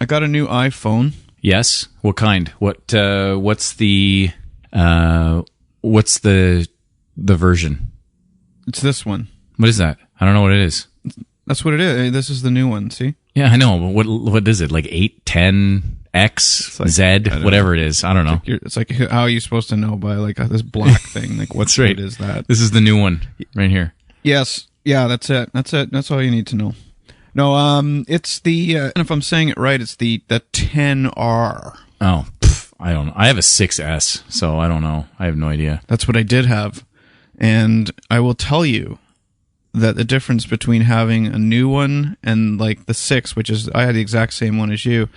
I got a new iPhone. Yes. What kind? What's the version? It's this one. What is that? I don't know what it is. That's what it is. This is the new one, see? Yeah, I know. But what is it? Like 8, 10, X, like, Z, whatever it is. I don't know. It's like how are you supposed to know by like this black thing? Like what right. is that? This is the new one right here. Yes. Yeah, that's it. That's all you need to know. No, it's the, and if I'm saying it right, it's the 10R. Oh, I don't know. I have a 6S, so I don't know. I have no idea. That's what I did have. And I will tell you that the difference between having a new one and like the 6, which is, I had the exact same one as you.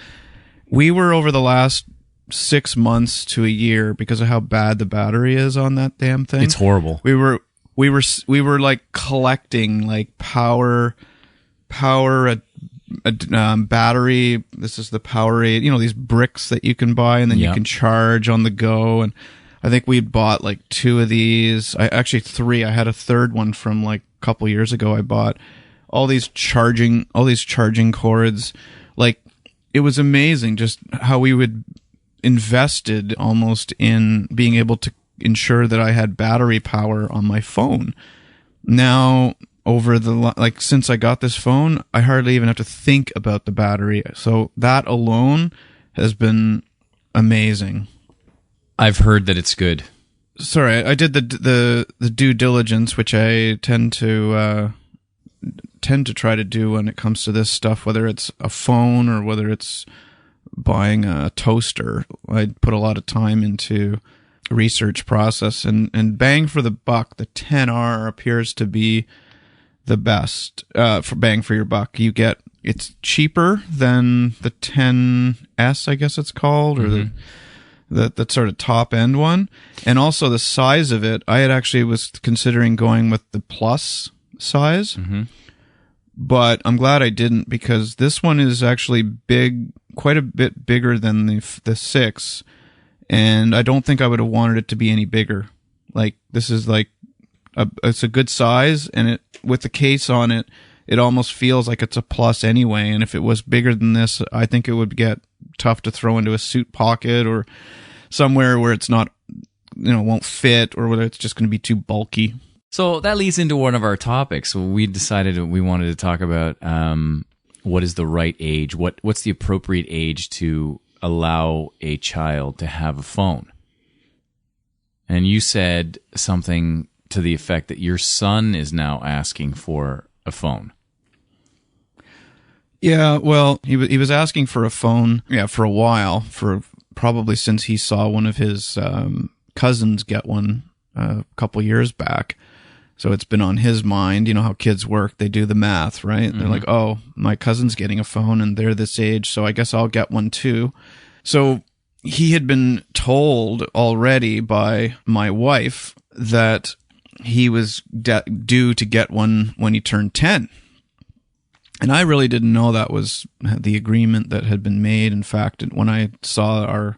We were over the last 6 months to a year because of how bad the battery is on that damn thing. It's horrible. We were like collecting like power battery. This is the Powerade, these bricks that you can buy and then you can charge on the go. And I think we bought like 2 of these. Actually 3. I had a third one from like a couple years ago. I bought all these charging cords. Like it was amazing just how we would invested almost in being able to ensure that I had battery power on my phone. Now, since I got this phone, I hardly even have to think about the battery. So that alone has been amazing. I've heard that it's good. Sorry, I did the due diligence, which I tend to try to do when it comes to this stuff, whether it's a phone or whether it's buying a toaster. I put a lot of time into research process, and bang for the buck, the 10R appears to be the best for bang for your buck. It's cheaper than the 10S, I guess it's called, or the sort of top end one, and also the size of it. I had actually was considering going with the plus size, but I'm glad I didn't, because this one is actually big, quite a bit bigger than the 6, and I don't think I would have wanted it to be any bigger. Like this is like it's a good size, and it with the case on it, it almost feels like it's a plus anyway. And if it was bigger than this, I think it would get tough to throw into a suit pocket or somewhere where it's not, won't fit, or whether it's just going to be too bulky. So that leads into one of our topics. We decided we wanted to talk about what is the right age, what's the appropriate age to allow a child to have a phone. And you said something to the effect that your son is now asking for a phone. Yeah, well, he was asking for a phone, for a while, for probably since he saw one of his cousins get one a couple years back. So it's been on his mind. You know how kids work. They do the math, right? They're like, oh, my cousin's getting a phone and they're this age, so I guess I'll get one too. So he had been told already by my wife that he was due to get one when he turned 10. And I really didn't know that was the agreement that had been made. In fact, when I saw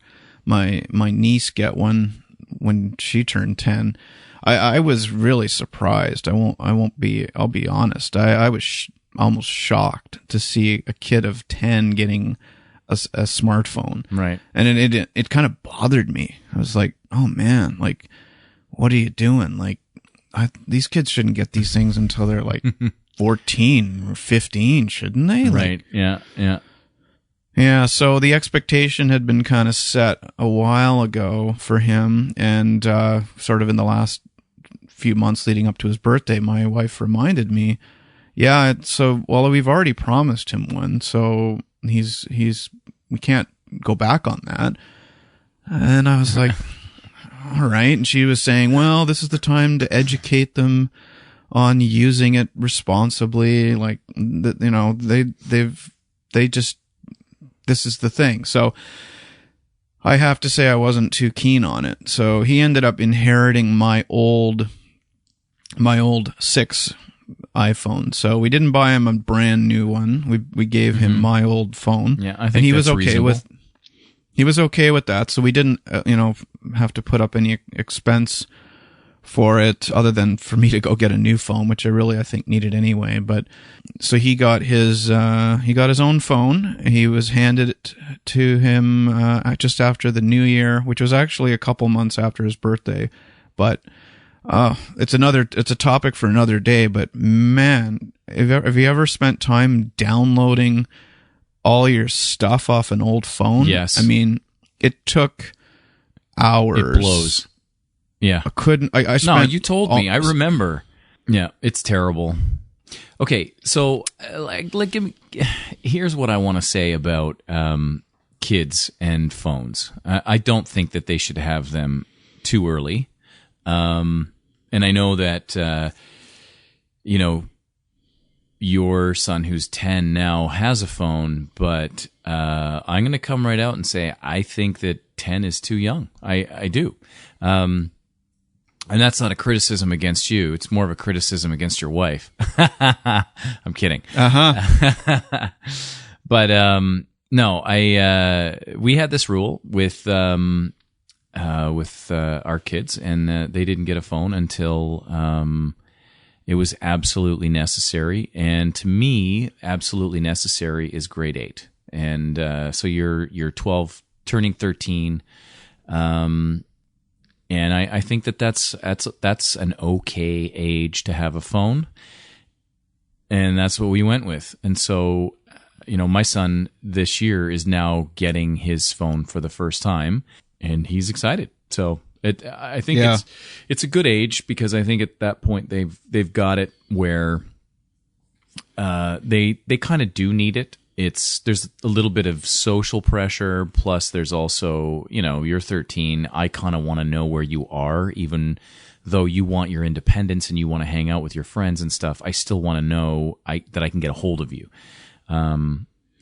my niece get one when she turned 10, I was really surprised. I'll be honest. I was almost shocked to see a kid of 10 getting a smartphone. Right. And it kind of bothered me. I was like, oh man, like, what are you doing? Like, these kids shouldn't get these things until they're like 14 or 15, shouldn't they? Right. Yeah. Yeah, so the expectation had been kind of set a while ago for him, and sort of in the last few months leading up to his birthday, my wife reminded me, we've already promised him one, so we can't go back on that. And I was like, all right. And she was saying, well, this is the time to educate them on using it responsibly. Like, this is the thing. So I have to say I wasn't too keen on it. So he ended up inheriting my old 6 iPhone. So we didn't buy him a brand new one. We gave him my old phone. Yeah, I think and he that's was okay reasonable. He was okay with that. So we didn't, have to put up any expense for it, other than for me to go get a new phone, which I think needed anyway. But so he got his own phone. He was handed it to him just after the New Year, which was actually a couple months after his birthday. But it's a topic for another day. But man, have you ever spent time downloading all your stuff off an old phone? Yes. I mean, it took hours. It blows. Yeah. I spent No, you told me. I remember. Yeah, it's terrible. Okay, so here's what I want to say about kids and phones. I don't think that they should have them too early. And I know that your son, who's 10 now, has a phone, but I'm going to come right out and say I think that 10 is too young. I do. And that's not a criticism against you. It's more of a criticism against your wife. I'm kidding. Uh-huh. But no, we had this rule with our kids, and they didn't get a phone until it was absolutely necessary. And to me, absolutely necessary is grade 8. And so you're 12, turning 13. And I think that's an okay age to have a phone, and that's what we went with. And so, my son this year is now getting his phone for the first time, and he's excited. So I think it's a good age, because I think at that point they've got it where they kind of do need it. There's a little bit of social pressure, plus there's also, you're 13. I kind of want to know where you are, even though you want your independence and you want to hang out with your friends and stuff. I still want to know that I can get a hold of you.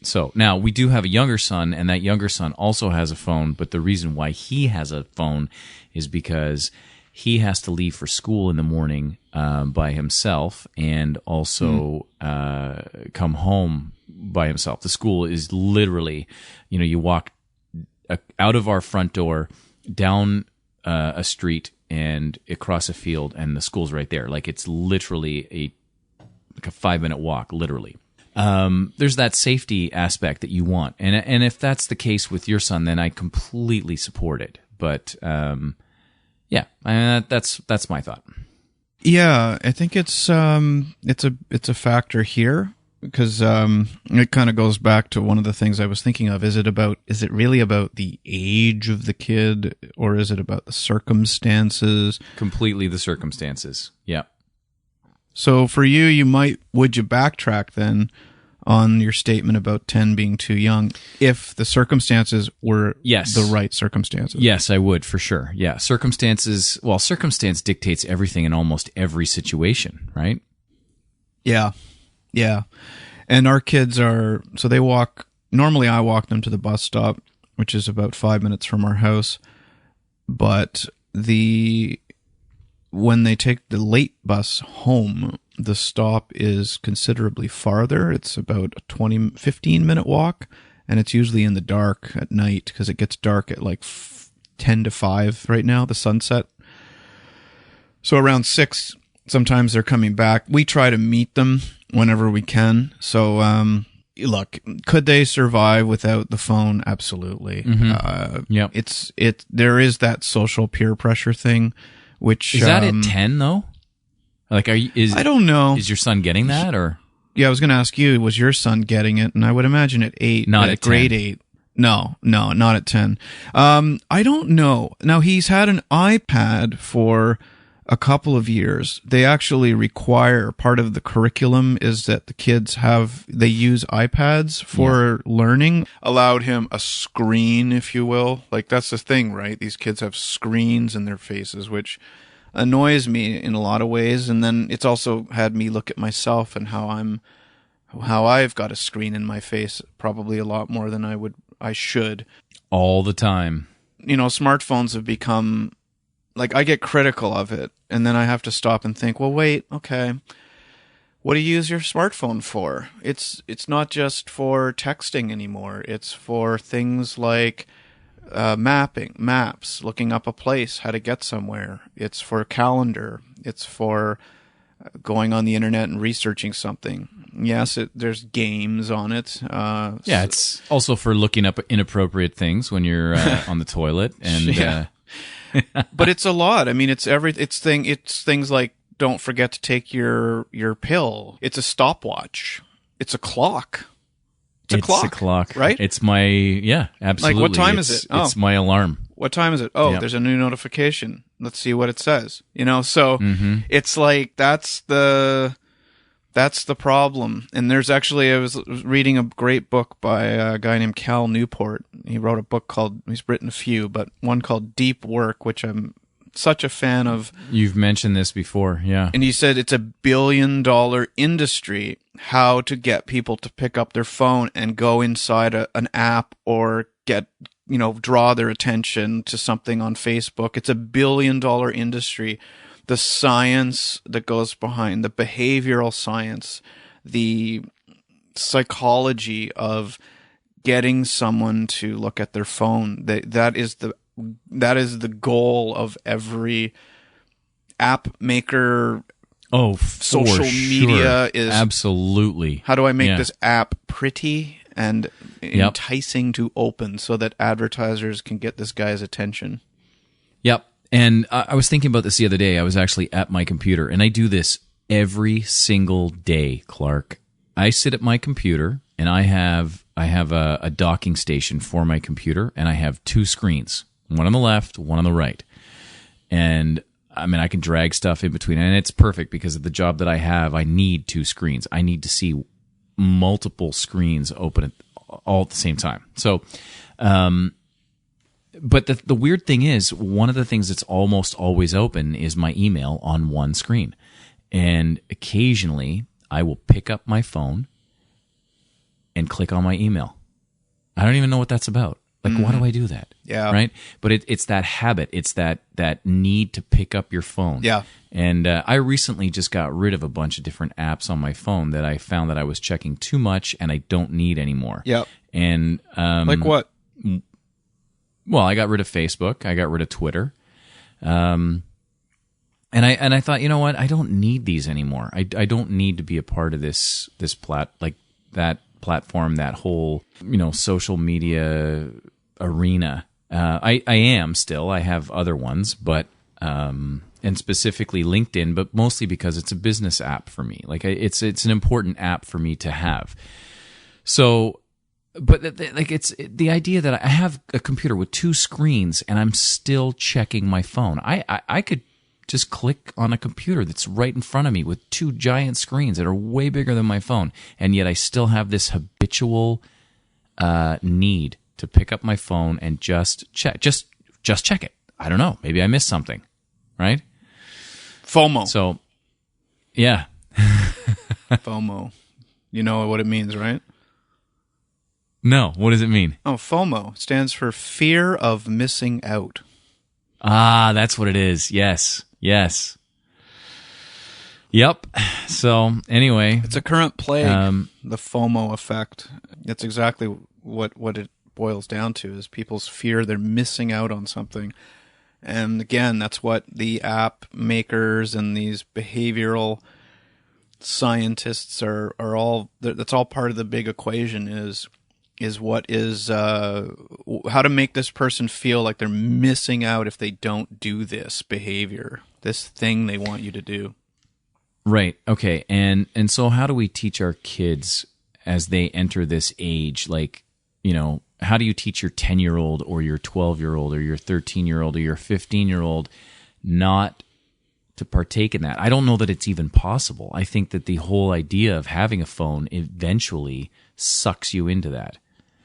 So now we do have a younger son, and that younger son also has a phone. But the reason why he has a phone is because he has to leave for school in the morning by himself, and also come home by himself. The school is literally, you walk out of our front door, down a street, and across a field, and the school's right there. Like, it's literally a 5-minute walk, literally. There's that safety aspect that you want, and if that's the case with your son, then I completely support it. But yeah, that's my thought. Yeah, I think it's a factor here, because it kind of goes back to one of the things I was thinking of. Is it really about the age of the kid, or is it about the circumstances? Completely the circumstances. Yeah. So for you, would you backtrack then on your statement about 10 being too young if the circumstances were the right circumstances? Yes, I would, for sure. Yeah, circumstance dictates everything in almost every situation, right? Yeah. Yeah. And our kids normally I walk them to the bus stop, which is about 5 minutes from our house. But when they take the late bus home, the stop is considerably farther. It's about a 15-minute walk, and it's usually in the dark at night, because it gets dark at like 10 to 5 right now, the sunset. So around 6, sometimes they're coming back. We try to meet them whenever we can. So, look, could they survive without the phone? Absolutely. Mm-hmm. There is that social peer pressure thing, which is that at 10 though? Like, I don't know. Is your son getting that, or? Yeah, I was going to ask you, was your son getting it? And I would imagine at 8, not at grade 10. 8. No, not at 10. I don't know. Now, he's had an iPad for a couple of years. They actually require, part of the curriculum is that the kids they use iPads for learning. Allowed him a screen, if you will. Like, that's the thing, right? These kids have screens in their faces, which annoys me in a lot of ways. And then it's also had me look at myself and how I've got a screen in my face, probably a lot more than I should. All the time. Smartphones have become, like, I get critical of it, and then I have to stop and think, well, wait, okay, what do you use your smartphone for? It's not just for texting anymore. It's for things like maps, looking up a place, how to get somewhere. It's for calendar. It's for going on the internet and researching something. Yes, there's games on it. Yeah, it's also for looking up inappropriate things when you're on the toilet. And but it's a lot. I mean, it's things like, don't forget to take your pill. It's a stopwatch. It's a clock. It's a clock, right? It's absolutely. Like, what time is it? It's my alarm. What time is it? Oh, Yep. There's a new notification. Let's see what it says. So it's like, that's the problem. And there's actually, I was reading a great book by a guy named Cal Newport. He wrote a book he's written a few, but one called Deep Work, which I'm such a fan of. You've mentioned this before, yeah. And he said it's $1 billion industry, how to get people to pick up their phone and go inside an app or draw their attention to something on Facebook. It's $1 billion industry. The science that goes behind, the behavioral science, the psychology of getting someone to look at their phone, that is the goal of every app maker. Oh, social media is absolutely. How do I make this app pretty and enticing to open so that advertisers can get this guy's attention? Yep. And I was thinking about this the other day. I was actually at my computer, and I do this every single day, Clark. I sit at my computer, and I have a docking station for my computer, and I have two screens, one on the left, one on the right. And I mean, I can drag stuff in between, and it's perfect because of the job that I have. I need two screens. I need to see multiple screens open all at the same time. So, but the weird thing is, one of the things that's almost always open is my email on one screen. And occasionally I will pick up my phone and click on my email. I don't even know what that's about. Like, why do I do that? Yeah. Right? But it's that habit. It's that need to pick up your phone. Yeah. And I recently just got rid of a bunch of different apps on my phone that I found that I was checking too much and I don't need anymore. Yeah. And like what? Well, I got rid of Facebook. I got rid of Twitter. And I thought, you know what? I don't need these anymore. I don't need to be a part of this that platform, that whole, social media arena. I am still. I have other ones, but and specifically LinkedIn, but mostly because it's a business app for me. Like, it's an important app for me to have. So, but it's the idea that I have a computer with two screens and I'm still checking my phone. I could just click on a computer that's right in front of me with two giant screens that are way bigger than my phone, and yet I still have this habitual need to pick up my phone and just check it. I don't know. Maybe I missed something, right? FOMO. So, yeah. FOMO. You know what it means, right? No. What does it mean? Oh, FOMO stands for fear of missing out. Ah, that's what it is. Yes. Yep. So, anyway. It's a current plague, the FOMO effect. It's exactly what it boils down to, is people's fear they're missing out on something. And again, that's what the app makers and these behavioral scientists are all, that's all part of the big equation, is what is, how to make this person feel like they're missing out if they don't do this behavior, this thing they want you to do. Right. Okay. And so how do we teach our kids as they enter this age? Like, how do you teach your 10-year-old or your 12-year-old or your 13-year-old or your 15-year-old not to partake in that? I don't know that it's even possible. I think that the whole idea of having a phone eventually sucks you into that.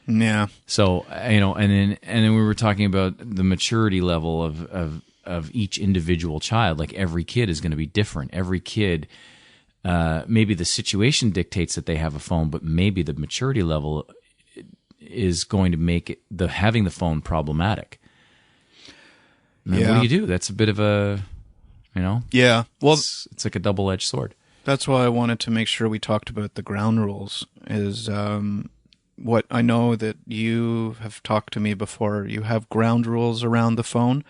Yeah. So, and then we were talking about the maturity level of each individual child. Like, every kid is going to be different. Every kid, maybe the situation dictates that they have a phone, but maybe the maturity level is going to make having the phone problematic. Yeah. What do you do? That's a bit of a, Yeah. Well, it's like a double-edged sword. That's why I wanted to make sure we talked about the ground rules, is, what I know that you have talked to me before, you have ground rules around the phone.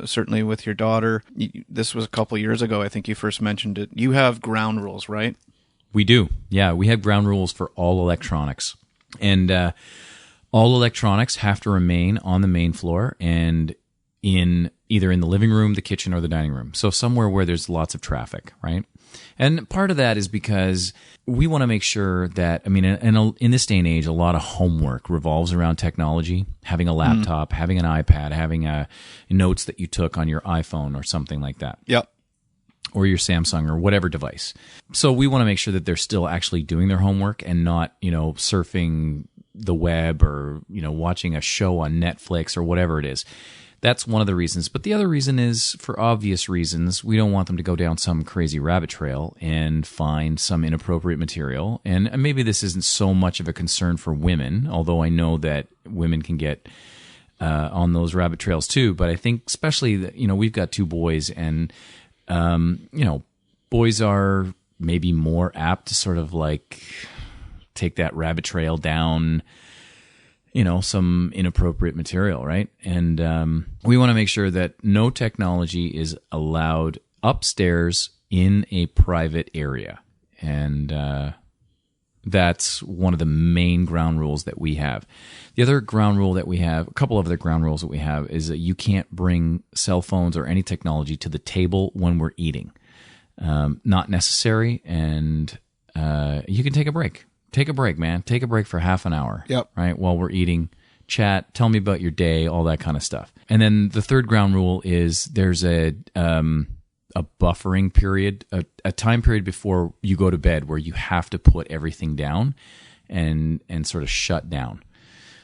Certainly with your daughter. This was a couple years ago, I think you first mentioned it. You have ground rules, right? We do. Yeah, we have ground rules for all electronics. And all electronics have to remain on the main floor and either in the living room, the kitchen, or the dining room. So somewhere where there's lots of traffic, right? And part of that is because we want to make sure that, I mean, in this day and age, a lot of homework revolves around technology, having a laptop, having an iPad, having notes that you took on your iPhone or something like that. Yep. Or your Samsung or whatever device. So we want to make sure that they're still actually doing their homework and not, surfing the web or, watching a show on Netflix or whatever it is. That's one of the reasons. But the other reason is, for obvious reasons, we don't want them to go down some crazy rabbit trail and find some inappropriate material. And maybe this isn't so much of a concern for women, although I know that women can get on those rabbit trails too. But I think especially that, we've got two boys, and, boys are maybe more apt to sort of like take that rabbit trail down, some inappropriate material, right? And we want to make sure that no technology is allowed upstairs in a private area. And that's one of the main ground rules that we have. The other ground rule that we have, a couple of other ground rules that we have, is that you can't bring cell phones or any technology to the table when we're eating. Not necessary, and you can take a break. Take a break, man. Take a break for half an hour. Yep. Right, while we're eating. Chat. Tell me about your day. All that kind of stuff. And then the third ground rule is there's a buffering period, a time period before you go to bed where you have to put everything down and sort of shut down.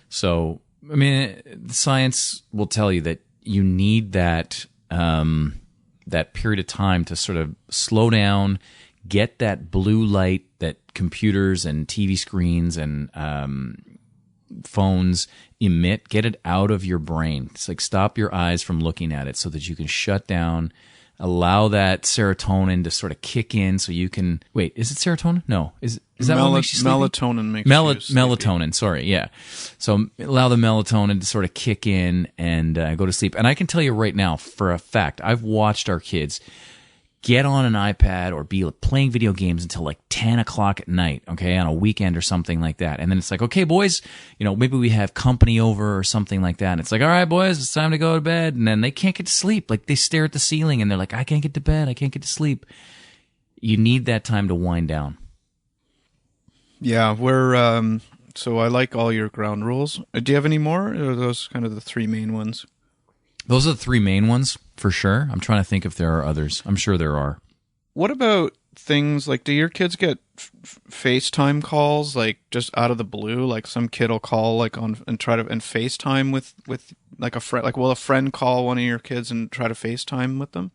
So, I mean, science will tell you that you need that period of time to sort of slow down, get that blue light that computers and TV screens and phones emit, get it out of your brain. It's like stop your eyes from looking at it so that you can shut down, allow that serotonin to sort of kick in so you can... Wait, is it serotonin? No. Is that what makes you sleepy? Melatonin makes you sleepy. Melatonin, sorry, yeah. So allow the melatonin to sort of kick in and go to sleep. And I can tell you right now, for a fact, I've watched our kids get on an iPad or be playing video games until like 10 o'clock at night, okay, on a weekend or something like that. And then it's like, okay, boys, maybe we have company over or something like that. And it's like, all right, boys, it's time to go to bed. And then they can't get to sleep. Like they stare at the ceiling and they're like, I can't get to bed. I can't get to sleep. You need that time to wind down. Yeah, so I like all your ground rules. Do you have any more? Or are those kind of the three main ones? Those are the three main ones, for sure. I'm trying to think if there are others. I'm sure there are. What about things like, do your kids get FaceTime calls, like just out of the blue? Like some kid will call like on and try to and FaceTime with like a friend. Like, will a friend call one of your kids and try to FaceTime with them?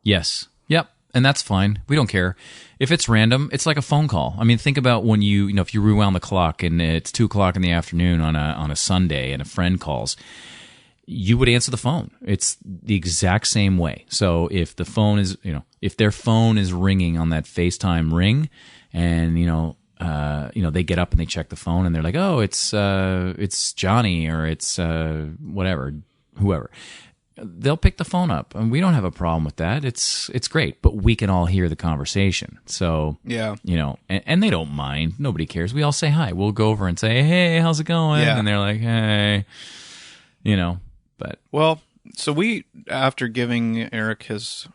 Yes. Yep. And that's fine. We don't care. If it's random, it's like a phone call. I mean, think about when if you rewound the clock and it's 2:00 in the afternoon on a Sunday and a friend calls, you would answer the phone. It's the exact same way. So if the phone is, if their phone is ringing on that FaceTime ring, and they get up and they check the phone and they're like, oh, it's Johnny or it's whoever. They'll pick the phone up, and we don't have a problem with that. It's great, but we can all hear the conversation. So yeah, and they don't mind. Nobody cares. We all say hi. We'll go over and say, hey, how's it going? Yeah. And they're like, hey, But well, so after giving Eric his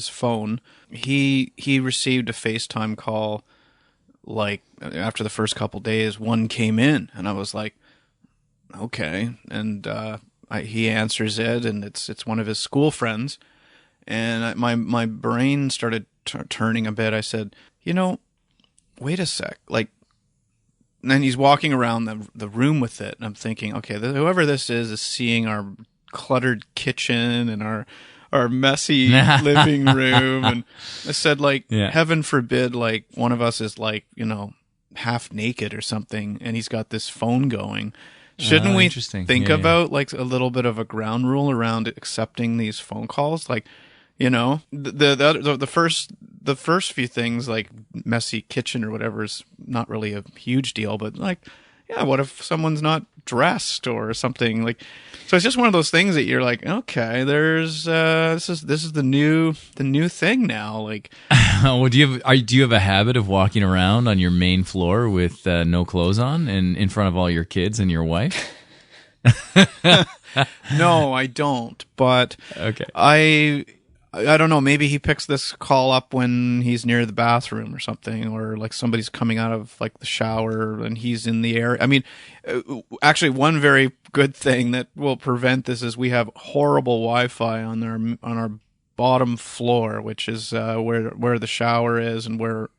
phone, he received a FaceTime call like after the first couple days. One came in, and I was like, okay, and he answers it, and it's one of his school friends, and my brain started turning a bit. I said, wait a sec, like. And then he's walking around the room with it, and I'm thinking, okay, whoever this is seeing our cluttered kitchen and our messy living room. And I said, like, heaven forbid, like, one of us is like, half naked or something, and he's got this phone going. Shouldn't we think about like a little bit of a ground rule around accepting these phone calls? Like, the first few things like messy kitchen or whatever is not really a huge deal, but like, yeah, what if someone's not dressed or something like? So it's just one of those things that you're like, okay, there's this is the new thing now. Like, Well, do you have a habit of walking around on your main floor with no clothes on and in front of all your kids and your wife? no, I don't. But Okay. I don't know. Maybe he picks this call up when he's near the bathroom or something, or like somebody's coming out of like the shower and he's in the area. I mean, actually, one very good thing that will prevent this is we have horrible Wi-Fi on our bottom floor, which is where the shower is and where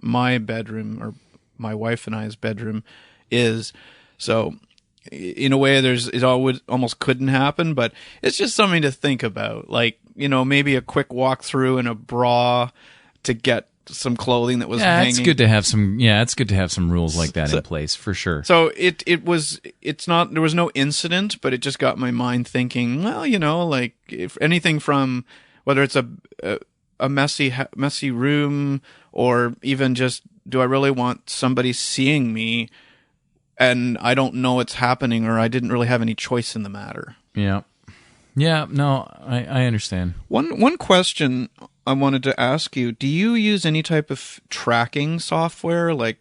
my bedroom or my wife and I's bedroom is. So in a way, it almost couldn't happen, but it's just something to think about. Like, maybe a quick walk through in a bra to get some clothing that was hanging. It's good to have some. Yeah, it's good to have some rules like that in place for sure. So there was no incident, but it just got my mind thinking. Well, like if anything from whether it's a messy room or even just do I really want somebody seeing me? And I don't know it's happening, or I didn't really have any choice in the matter. Yeah. Yeah, no, I understand. One question I wanted to ask you: do you use any type of tracking software, like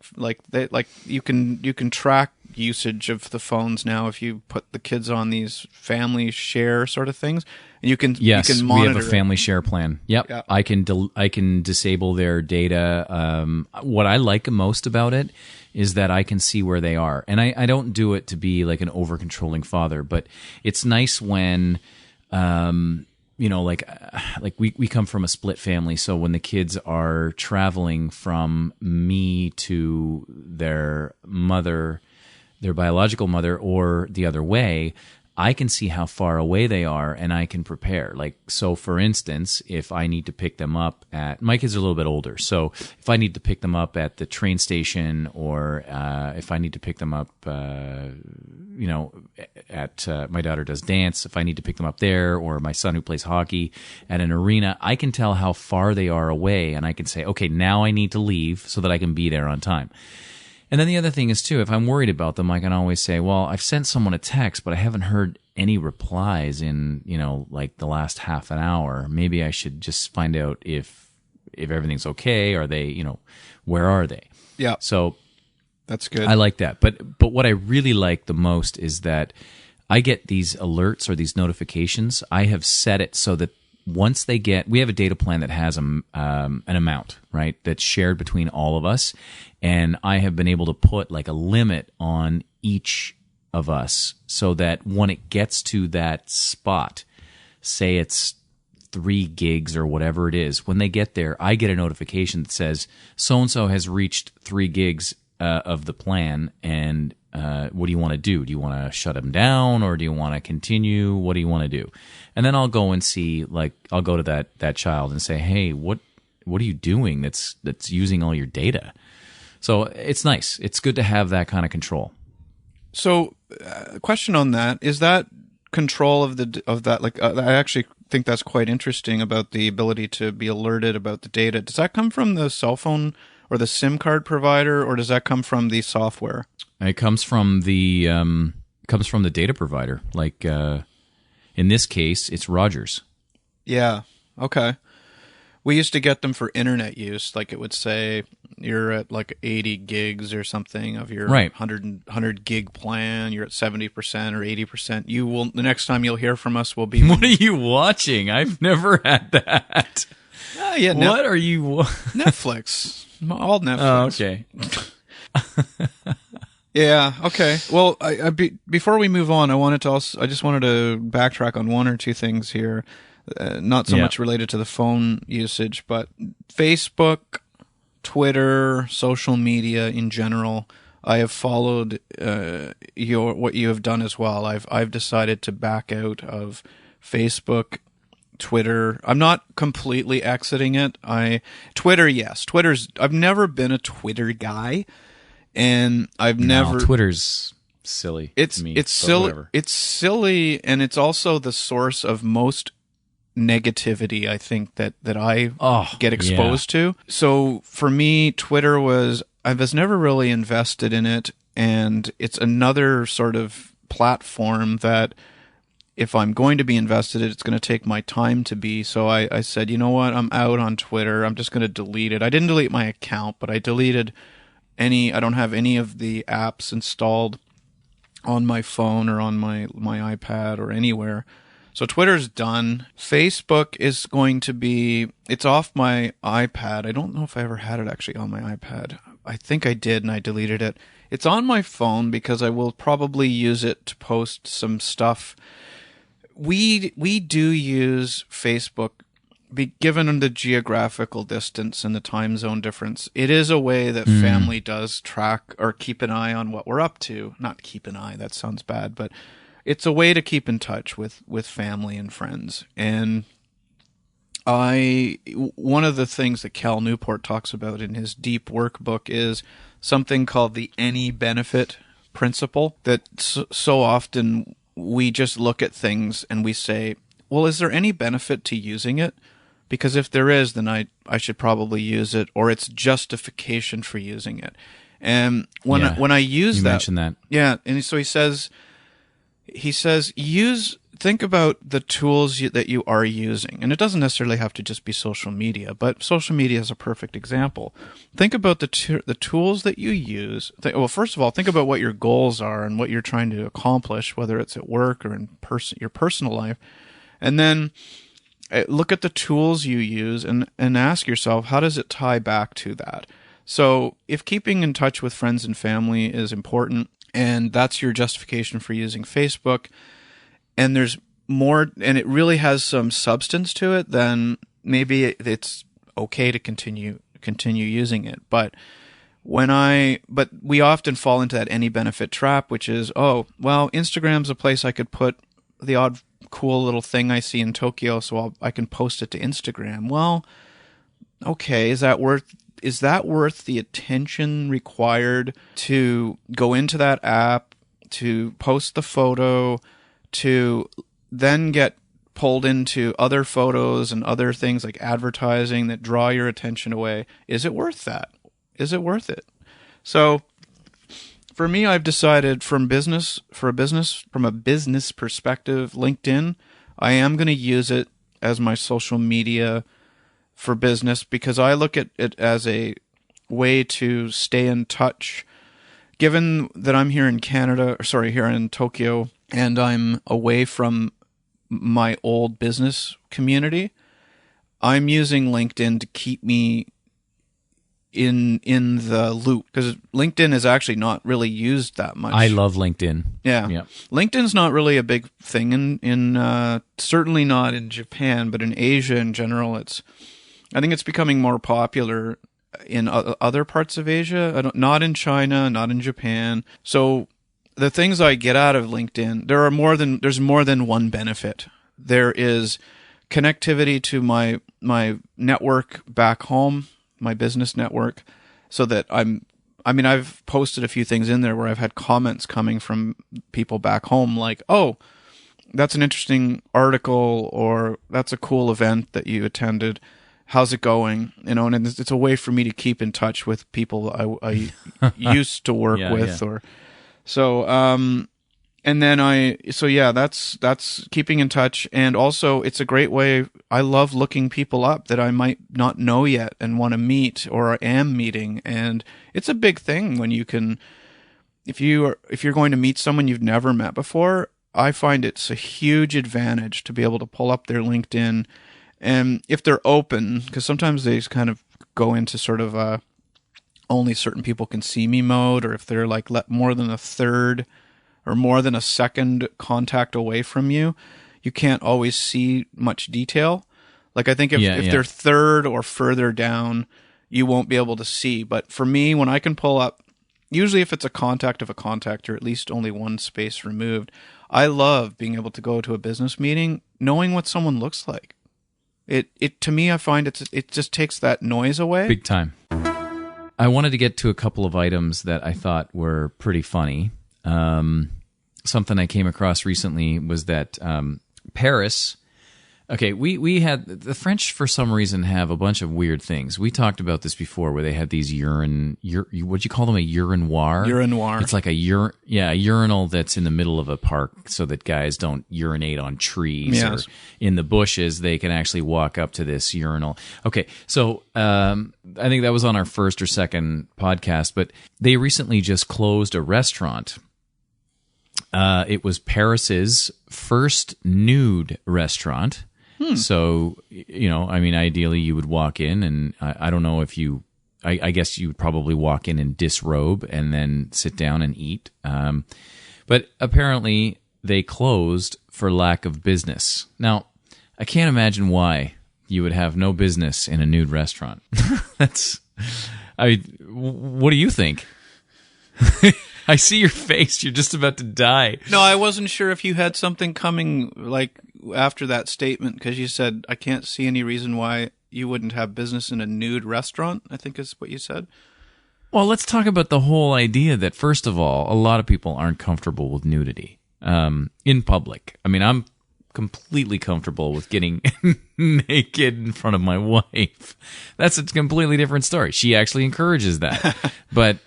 you can track usage of the phones now if you put the kids on these family share sort of things, and you can monitor. We have a family share plan. Yep, Yeah. I can disable their data. What I like most about it is that I can see where they are, and I don't do it to be like an over controlling father, but it's nice when. Like we come from a split family, so when the kids are traveling from me to their mother, their biological mother, or the other way, I can see how far away they are and I can prepare. Like, so for instance, if I need to pick them up my kids are a little bit older. So if I need to pick them up at the train station or, if I need to pick them up, at, my daughter does dance. If I need to pick them up there, or my son who plays hockey at an arena, I can tell how far they are away and I can say, okay, now I need to leave so that I can be there on time. And then the other thing is, too, if I'm worried about them, I can always say, well, I've sent someone a text, but I haven't heard any replies in, like the last half an hour. Maybe I should just find out if everything's okay. Are they, where are they? Yeah. So that's good. I like that. But what I really like the most is that I get these alerts or these notifications. I have set it so that once we have a data plan that has an amount, right, that's shared between all of us. And I have been able to put like a limit on each of us so that when it gets to that spot, say it's 3 gigs or whatever it is, when they get there, I get a notification that says so-and-so has reached 3 gigs of the plan. And what do you want to do? Do you want to shut them down, or do you want to continue? What do you want to do? And then I'll go and see, like, I'll go to that child and say, hey, what are you doing that's using all your data? So it's nice. It's good to have that kind of control. So, question on that, is that control of that? Like, I actually think that's quite interesting about the ability to be alerted about the data. Does that come from the cell phone or the SIM card provider, or does that come from the software? It comes from the data provider. Like in this case, it's Rogers. Yeah. Okay. We used to get them for internet use. Like it would say you're at like 80 gigs or something of your right. 100 gig plan. You're at 70% or 80%. The next time you'll hear from us will be. What are you watching? I've never had that. Yeah. What are you? Netflix. All Netflix. Oh, okay. Yeah. Okay. Well, before we move on, I just wanted to backtrack on one or two things here. Not so much related to the phone usage, but Facebook, Twitter, social media in general. I have followed what you have done as well. I've decided to back out of Facebook, Twitter. I'm not completely exiting it. Twitter, yes. I've never been a Twitter guy, and Twitter's silly. It's silly. Whatever. It's silly, and it's also the source of most negativity, I think, that I get exposed to. So for me, Twitter was I was never really invested in it, and it's another sort of platform that if I'm going to be invested in, it's going to take my time to be. So I said, you know what, I'm out on Twitter. I'm just going to delete it. I didn't delete my account, but I deleted I don't have any of the apps installed on my phone or on my iPad or anywhere. So Twitter's done. Facebook is going to be, it's off my iPad. I don't know if I ever had it actually on my iPad. I think I did, and I deleted it. It's on my phone because I will probably use it to post some stuff. We do use Facebook, given the geographical distance and the time zone difference. It is a way that family does track or keep an eye on what we're up to. Not keep an eye, that sounds bad, but it's a way to keep in touch with family and friends. And one of the things that Cal Newport talks about in his deep workbook is something called the any benefit principle, that so often we just look at things and we say, well, is there any benefit to using it? Because if there is, then I should probably use it, or it's justification for using it. And when I use you that, mentioned that. Yeah, and so he says think about the tools that you are using. And it doesn't necessarily have to just be social media, but social media is a perfect example. Think about the tools that you use. Well, first of all, think about what your goals are and what you're trying to accomplish, whether it's at work or in your personal life. And then look at the tools you use and ask yourself, how does it tie back to that? So if keeping in touch with friends and family is important, and that's your justification for using Facebook, and there's more, and it really has some substance to it, then maybe it's okay to continue using it. But we often fall into that any benefit trap, which is, oh, well, Instagram's a place I could put the odd cool little thing I see in Tokyo, so I can post it to Instagram. Well, okay, is that worth the attention required to go into that app, to post the photo, to then get pulled into other photos and other things like advertising that draw your attention away? Is it worth that? Is it worth it? So for me, I've decided from a business perspective, LinkedIn, I am going to use it as my social media for business, because I look at it as a way to stay in touch. Given that I'm here in here in Tokyo, and I'm away from my old business community, I'm using LinkedIn to keep me in the loop, because LinkedIn is actually not really used that much. I love LinkedIn. Yeah. LinkedIn's not really a big thing in certainly not in Japan, but in Asia in general, I think it's becoming more popular in other parts of Asia. Not in China, not in Japan. So the things I get out of LinkedIn, there's more than one benefit. There is connectivity to my network back home, my business network, so that I've posted a few things in there where I've had comments coming from people back home like, oh, that's an interesting article, or that's a cool event that you attended. How's it going? And it's a way for me to keep in touch with people I used to work with, or so. And then that's keeping in touch, and also it's a great way. I love looking people up that I might not know yet and want to meet, or am meeting, and it's a big thing when you can. If you're going to meet someone you've never met before, I find it's a huge advantage to be able to pull up their LinkedIn. And if they're open, because sometimes they just kind of go into sort of only certain people can see me mode, or if they're like more than a third or more than a second contact away from you, you can't always see much detail. Like I think if they're third or further down, you won't be able to see. But for me, when I can pull up, usually if it's a contact of a contact, or at least only one space removed, I love being able to go to a business meeting knowing what someone looks like. It to me, I find it just takes that noise away. Big time. I wanted to get to a couple of items that I thought were pretty funny. Something I came across recently was that Paris Okay, we had the French for some reason have a bunch of weird things. We talked about this before, where they had these what'd you call them, a urinoir? Urinoir. It's like a urinal that's in the middle of a park, so that guys don't urinate on trees or in the bushes. They can actually walk up to this urinal. Okay, so I think that was on our first or second podcast, but they recently just closed a restaurant. It was Paris's first nude restaurant. So, ideally you would walk in, and I don't know if I guess you would probably walk in and disrobe and then sit down and eat. But apparently they closed for lack of business. Now, I can't imagine why you would have no business in a nude restaurant. What do you think? I see your face. You're just about to die. No, I wasn't sure if you had something coming like after that statement, because you said, I can't see any reason why you wouldn't have business in a nude restaurant, I think is what you said. Well, let's talk about the whole idea that, first of all, a lot of people aren't comfortable with nudity in public. I mean, I'm completely comfortable with getting naked in front of my wife. That's a completely different story. She actually encourages that. But,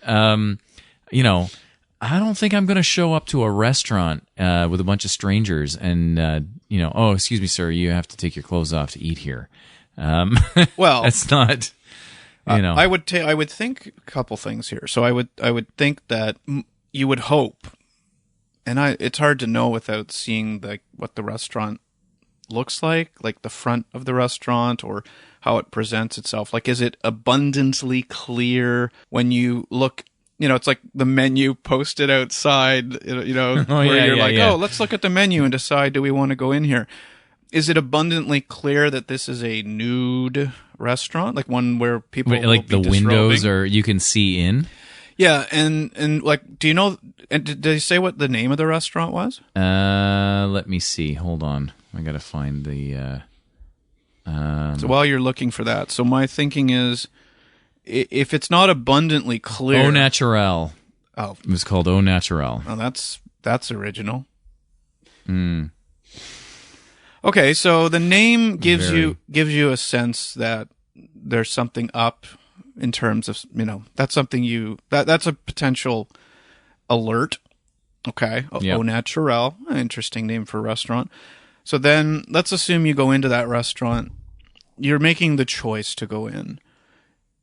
I don't think I'm going to show up to a restaurant with a bunch of strangers and, oh, excuse me, sir, you have to take your clothes off to eat here. Well, that's not, I would think a couple things here. So I would think that you would hope, and it's hard to know without seeing what the restaurant looks like the front of the restaurant or how it presents itself. Like, is it abundantly clear when you look? It's like the menu posted outside, where you're let's look at the menu and decide, do we want to go in here? Is it abundantly clear that this is a nude restaurant, like one where people will be the disrobing? Windows you can see in? Yeah, and like, do you know? And did they say what the name of the restaurant was? Let me see. Hold on, I gotta find the. So while you're looking for that, so my thinking is, if it's not abundantly clear, Au Naturel. Oh, it was called Au Naturel. Oh, that's original. Okay, so the name gives you a sense that there's something up in terms of, that's something that's a potential alert. Okay. Yep. Au Naturel, an interesting name for a restaurant. So then let's assume you go into that restaurant. You're making the choice to go in.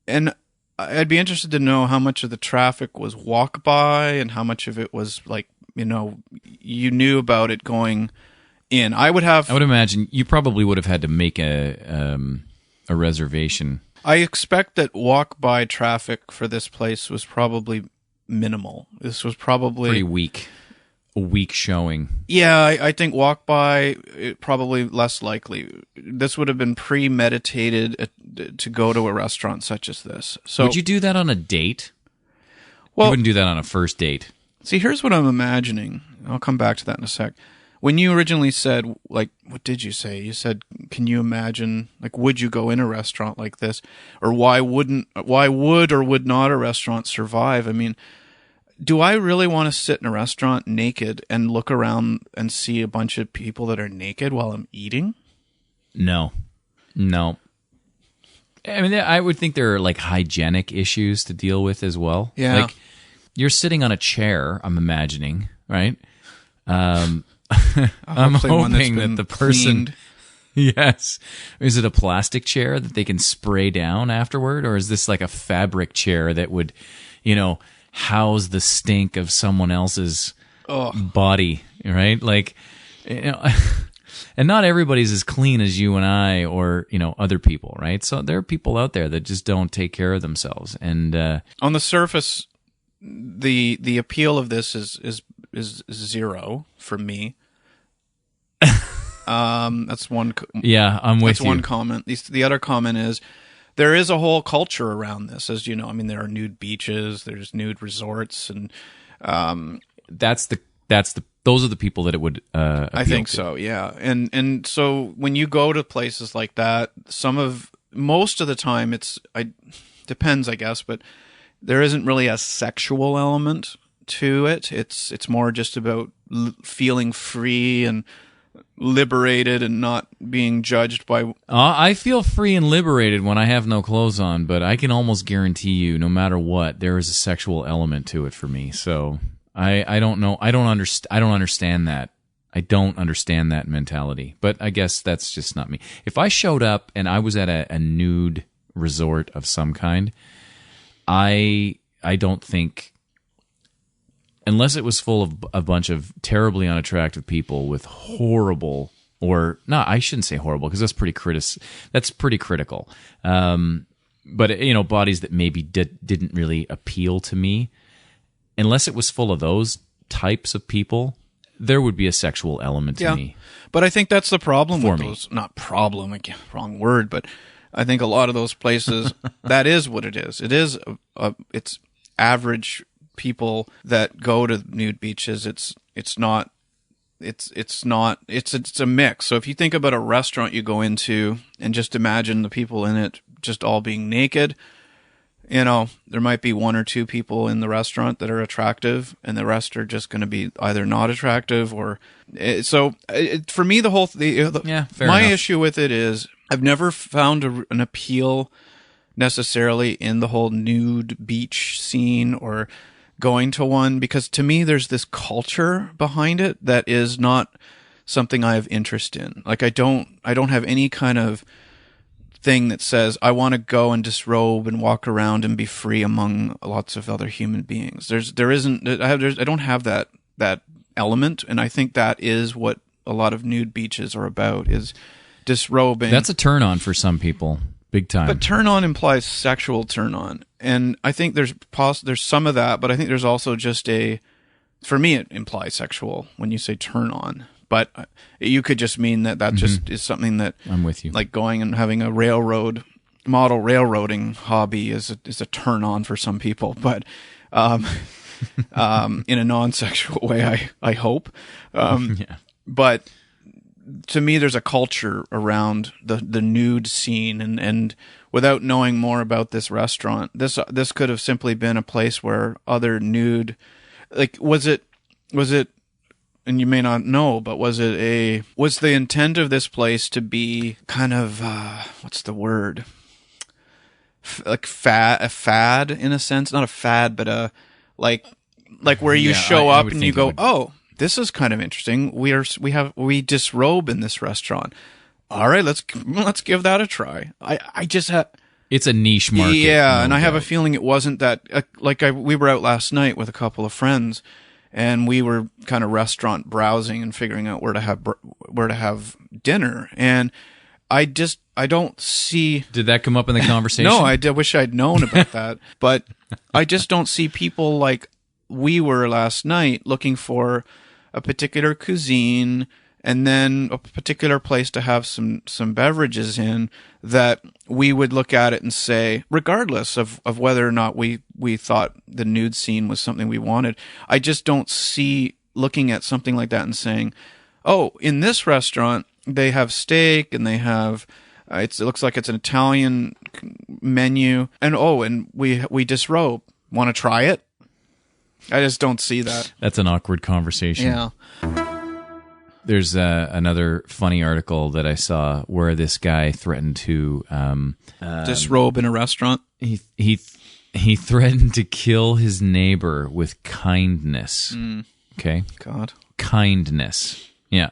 And I'd be interested to know how much of the traffic was walk by and how much of it was like, you knew about it going in. I would imagine you probably would have had to make a reservation. I expect that walk by traffic for this place was probably minimal. This was probably pretty weak. A weak showing. Yeah, I think walk by, probably less likely. This would have been premeditated to go to a restaurant such as this. So would you do that on a date? Well, you wouldn't do that on a first date. See, here's what I'm imagining. I'll come back to that in a sec. When you originally said, like, what did you say? You said, can you imagine, like, would you go in a restaurant like this? Or why would or would not a restaurant survive? I mean, do I really want to sit in a restaurant naked and look around and see a bunch of people that are naked while I'm eating? No. I mean, I would think there are like hygienic issues to deal with as well. Yeah. Like, you're sitting on a chair, I'm imagining, right? I'm hoping that the person... cleaned. Yes. Is it a plastic chair that they can spray down afterward? Or is this like a fabric chair that would, house the stink of someone else's body, right? Like, and not everybody's as clean as you and I or, other people, right? So there are people out there that just don't take care of themselves. And on the surface, the appeal of this is zero for me. That's one. Yeah, I'm with you. That's one comment. The other comment is, there is a whole culture around this, as you know. I mean, there are nude beaches, there's nude resorts, and those are the people that it would appeal I think to. so, yeah. And so when you go to places like that, most of the time depends, I guess, but there isn't really a sexual element to it. It's more just about feeling free and liberated and not being judged by. I feel free and liberated when I have no clothes on, but I can almost guarantee you, no matter what, there is a sexual element to it for me. So I don't know. I don't understand that. I don't understand that mentality. But I guess that's just not me. If I showed up and I was at a nude resort of some kind, I don't think, unless it was full of a bunch of terribly unattractive people with horrible, or no, I shouldn't say horrible because that's pretty critical. But bodies that maybe didn't really appeal to me. Unless it was full of those types of people, there would be a sexual element to me. But I think that's the problem For with me. those. Not problem, again, wrong word, but I think a lot of those places, that is what it is. It is it's average people that go to nude beaches. It's a mix. So if you think about a restaurant you go into and just imagine the people in it just all being naked, there might be one or two people in the restaurant that are attractive, and the rest are just going to be either not attractive or. For me, the whole my issue with it is I've never found an appeal necessarily in the whole nude beach scene or going to one, because to me there's this culture behind it that is not something I have interest in. Like I don't have any kind of thing that says I want to go and disrobe and walk around and be free among lots of other human beings. I don't have that element, and I think that is what a lot of nude beaches are about, is disrobing. That's a turn on for some people, big time. But turn on implies sexual turn on, and I think there's some of that, but I think there's also just for me it implies sexual when you say turn on. But you could just mean that just is something that I'm with you. Like going and having a model railroading hobby is a turn on for some people, but in a non-sexual way, I hope. But to me, there's a culture around the nude scene, and without knowing more about this restaurant, this could have simply been a place where other nude, like was it. And you may not know, but was the intent of this place to be kind of, what's the word? A fad in a sense? Not a fad, but like where you show up and you go, oh, this is kind of interesting. We disrobe in this restaurant. All right, let's give that a try. I just have. It's a niche market. Yeah, and I have a feeling it wasn't that. We were out last night with a couple of friends. And we were kind of restaurant browsing and figuring out where to have dinner. And I don't see. Did that come up in the conversation? No, I wish I'd known about that. But I just don't see people like we were last night looking for a particular cuisine and then a particular place to have some beverages in, that we would look at it and say, regardless of whether or not we thought the nude scene was something we wanted, I just don't see looking at something like that and saying, oh, in this restaurant, they have steak and they have, it looks like it's an Italian menu, and we disrobe. Want to try it? I just don't see that. That's an awkward conversation. Yeah. There's another funny article that I saw where this guy threatened to disrobe in a restaurant. He threatened to kill his neighbor with kindness. Okay, God, kindness. Yeah.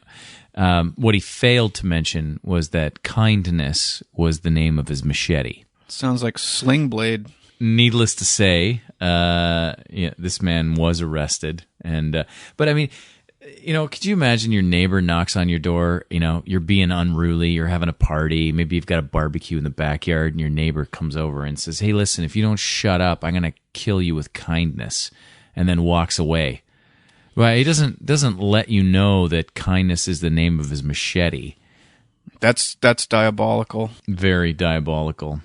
What he failed to mention was that kindness was the name of his machete. Sounds like Sling Blade. Needless to say, this man was arrested, but I mean. Could you imagine your neighbor knocks on your door, you're being unruly, you're having a party, maybe you've got a barbecue in the backyard, and your neighbor comes over and says, hey, listen, if you don't shut up, I'm going to kill you with kindness, and then walks away. Well, he doesn't let you know that kindness is the name of his machete. That's diabolical. Very diabolical.